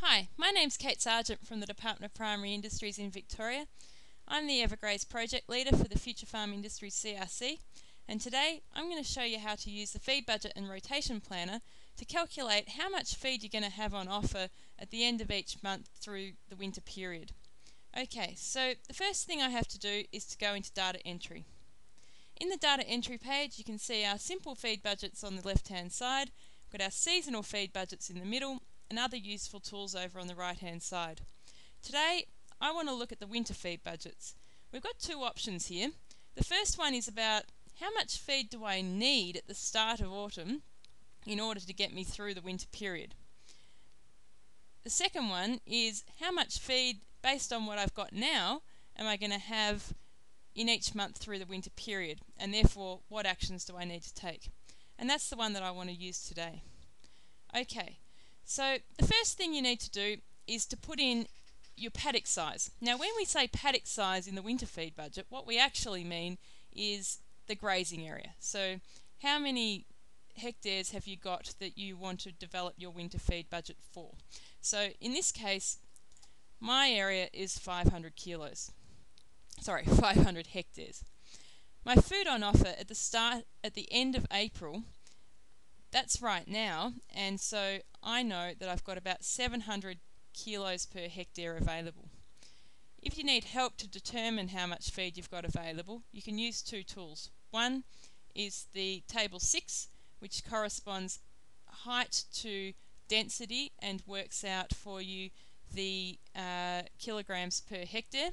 Hi, my name's Kate Sargent from the Department of Primary Industries in Victoria. I'm the EverGraze project leader for the Future Farm Industries CRC, and today I'm going to show you how to use the feed budget and rotation planner to calculate how much feed you're going to have on offer at the end of each month through the winter period. Okay, so the first thing I have to do is to go into data entry. In the data entry page you can see our simple feed budgets on the left hand side, we've got our seasonal feed budgets in the middle, and other useful tools over on the right hand side. Today I want to look at the winter feed budgets. We've got two options here. The first one is about how much feed do I need at the start of autumn in order to get me through the winter period. The second one is how much feed, based on what I've got now, am I going to have in each month through the winter period, and therefore what actions do I need to take. And that's the one that I want to use today. Okay. So the first thing you need to do is to put in your paddock size. Now when we say paddock size in the winter feed budget, what we actually mean is the grazing area. So how many hectares have you got that you want to develop your winter feed budget for? So in this case, my area is 500 hectares. My food on offer at the end of April, that's right now, and so I know that I've got about 700 kilos per hectare available. If you need help to determine how much feed you've got available, you can use two tools. One is the table 6, which corresponds height to density and works out for you the kilograms per hectare.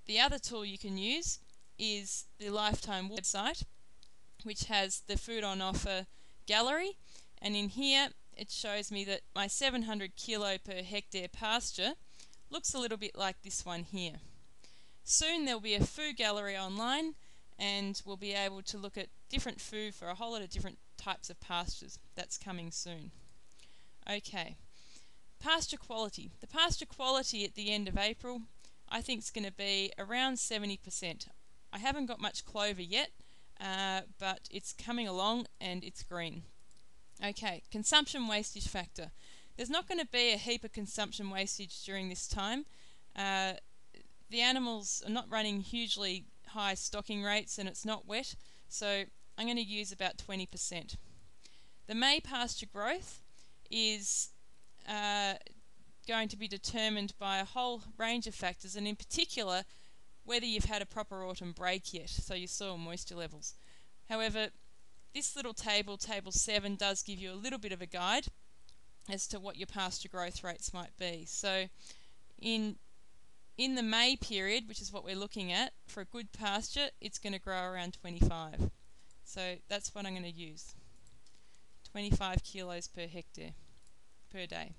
The other tool you can use is the Lifetime website, which has the food on offer gallery, and in here it shows me that my 700 kilo per hectare pasture looks a little bit like this one here. Soon there'll be a food gallery online and we'll be able to look at different food for a whole lot of different types of pastures. That's coming soon. Okay, pasture quality. The pasture quality at the end of April I think is going to be around 70%. I haven't got much clover yet, but it's coming along and it's green. Okay, consumption wastage factor. There's not going to be a heap of consumption wastage during this time. The animals are not running hugely high stocking rates and it's not wet, so I'm going to use about 20%. The May pasture growth is going to be determined by a whole range of factors, and in particular whether you've had a proper autumn break yet, so your soil moisture levels. However, this little table, table 7, does give you a little bit of a guide as to what your pasture growth rates might be. So in the May period, which is what we're looking at, for a good pasture, it's going to grow around 25. So that's what I'm going to use. 25 kilos per hectare per day.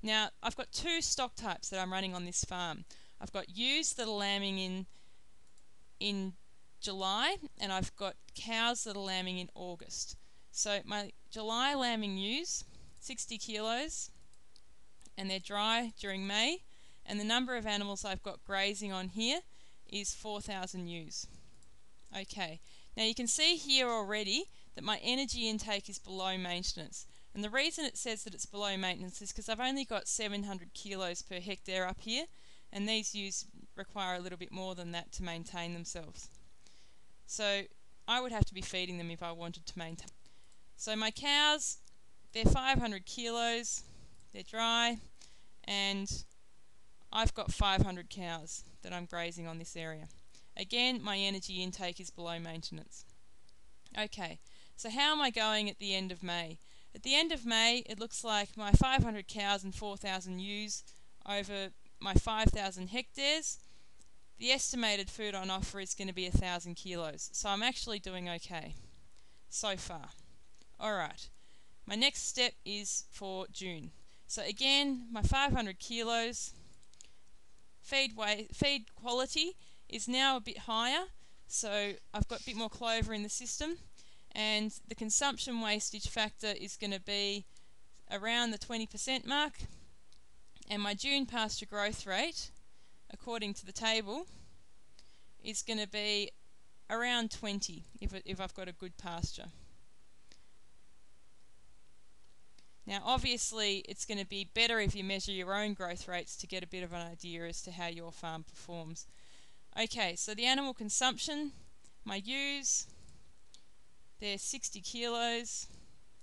Now, I've got two stock types that I'm running on this farm. I've got ewes that are lambing in July, and I've got cows that are lambing in August. So my July lambing ewes, 60 kilos, and they're dry during May, and the number of animals I've got grazing on here is 4,000 ewes. Okay, now you can see here already that my energy intake is below maintenance. And the reason it says that it's below maintenance is because I've only got 700 kilos per hectare up here, and these ewes require a little bit more than that to maintain themselves. So I would have to be feeding them if I wanted to maintain. So my cows, they're 500 kilos, they're dry, and I've got 500 cows that I'm grazing on this area. Again, my energy intake is below maintenance. Okay, so how am I going at the end of May? At the end of May, it looks like my 500 cows and 4,000 ewes over my 5,000 hectares. The estimated food on offer is going to be 1,000 kilos, so I'm actually doing okay so far. Alright, my next step is for June. So again, my 500 kilos, feed quality is now a bit higher, so I've got a bit more clover in the system, and the consumption wastage factor is going to be around the 20% mark, and my June pasture growth rate, according to the table, is going to be around 20 if I've got a good pasture. Now obviously it's going to be better if you measure your own growth rates to get a bit of an idea as to how your farm performs. Okay, so the animal consumption, my ewes, they're 60 kilos,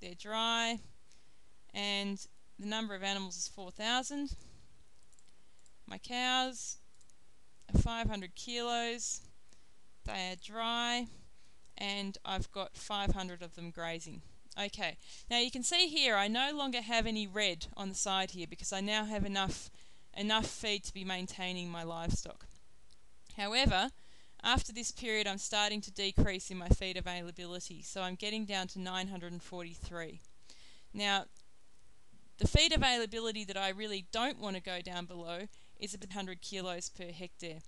they're dry, and the number of animals is 4,000. My cows are 500 kilos, they are dry, and I've got 500 of them grazing. Okay, now you can see here I no longer have any red on the side here because I now have enough feed to be maintaining my livestock. However, after this period I'm starting to decrease in my feed availability, so I'm getting down to 943. Now, the feed availability that I really don't want to go down below is 800 kilos per hectare.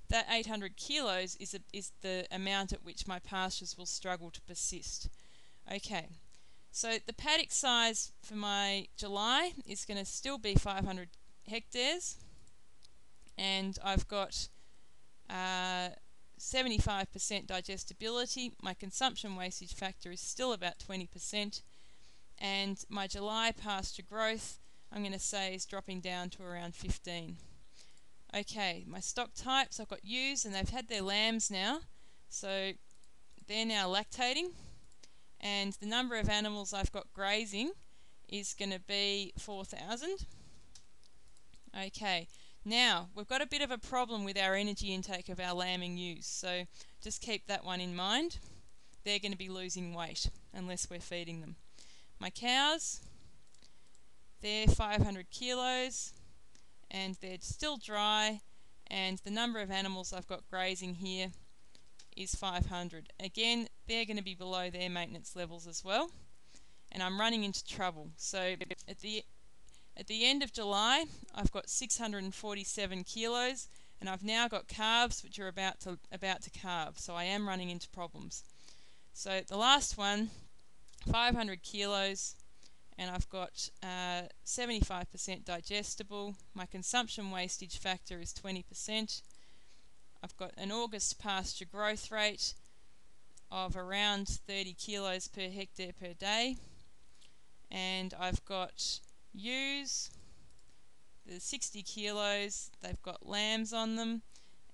That 800 kilos is the amount at which my pastures will struggle to persist. Okay, so the paddock size for my July is going to still be 500 hectares, and I've got 75% digestibility. My consumption wastage factor is still about 20%, and my July pasture growth, I'm going to say, is dropping down to around 15. Okay, my stock types, I've got ewes and they've had their lambs now, so they're now lactating, and the number of animals I've got grazing is going to be 4,000. Okay, now we've got a bit of a problem with our energy intake of our lambing ewes, so just keep that one in mind. They're going to be losing weight unless we're feeding them. My cows, they're 500 kilos and they're still dry, and the number of animals I've got grazing here is 500. Again, they're going to be below their maintenance levels as well, and I'm running into trouble. So at the end of July, I've got 647 kilos, and I've now got calves which are about to calve, so I am running into problems. So the last one, 500 kilos, and I've got 75% digestible. My consumption wastage factor is 20%. I've got an August pasture growth rate of around 30 kilos per hectare per day, and I've got ewes, they're 60 kilos, they've got lambs on them,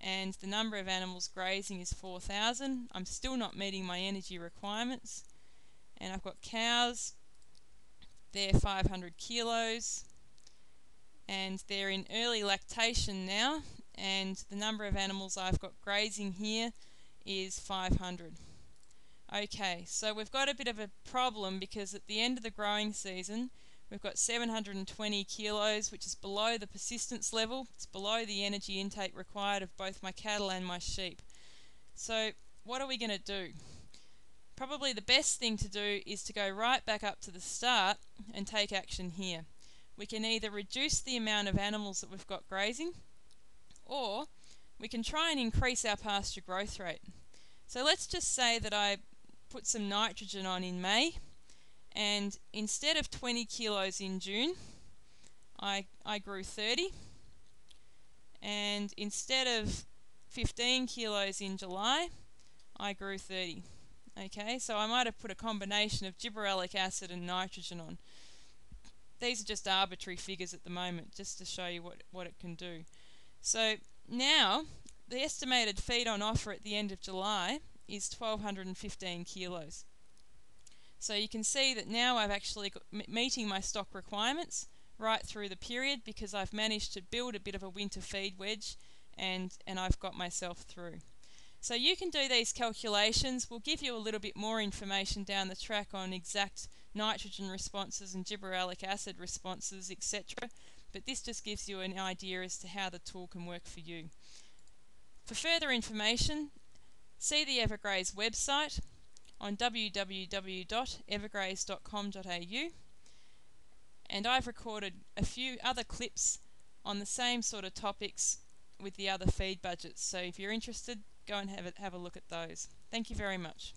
and the number of animals grazing is 4,000. I'm still not meeting my energy requirements. And I've got cows, they're 500 kilos, and they're in early lactation now, and the number of animals I've got grazing here is 500. Okay, so we've got a bit of a problem because at the end of the growing season we've got 720 kilos, which is below the persistence level. It's below the energy intake required of both my cattle and my sheep. So what are we going to do? Probably the best thing to do is to go right back up to the start and take action here. We can either reduce the amount of animals that we've got grazing, or we can try and increase our pasture growth rate. So let's just say that I put some nitrogen on in May, and instead of 20 kilos in June, I grew 30, and instead of 15 kilos in July, I grew 30. Okay, so I might have put a combination of gibberelic acid and nitrogen on. These are just arbitrary figures at the moment, just to show you what it can do. So now, the estimated feed on offer at the end of July is 1,215 kilos. So you can see that now I've actually got meeting my stock requirements right through the period, because I've managed to build a bit of a winter feed wedge, and I've got myself through. So you can do these calculations. We'll give you a little bit more information down the track on exact nitrogen responses and gibberelic acid responses, etc. But this just gives you an idea as to how the tool can work for you. For further information, see the EverGraze website on www.evergraze.com.au, and I've recorded a few other clips on the same sort of topics with the other feed budgets. So if you're interested, go and have a look at those. Thank you very much.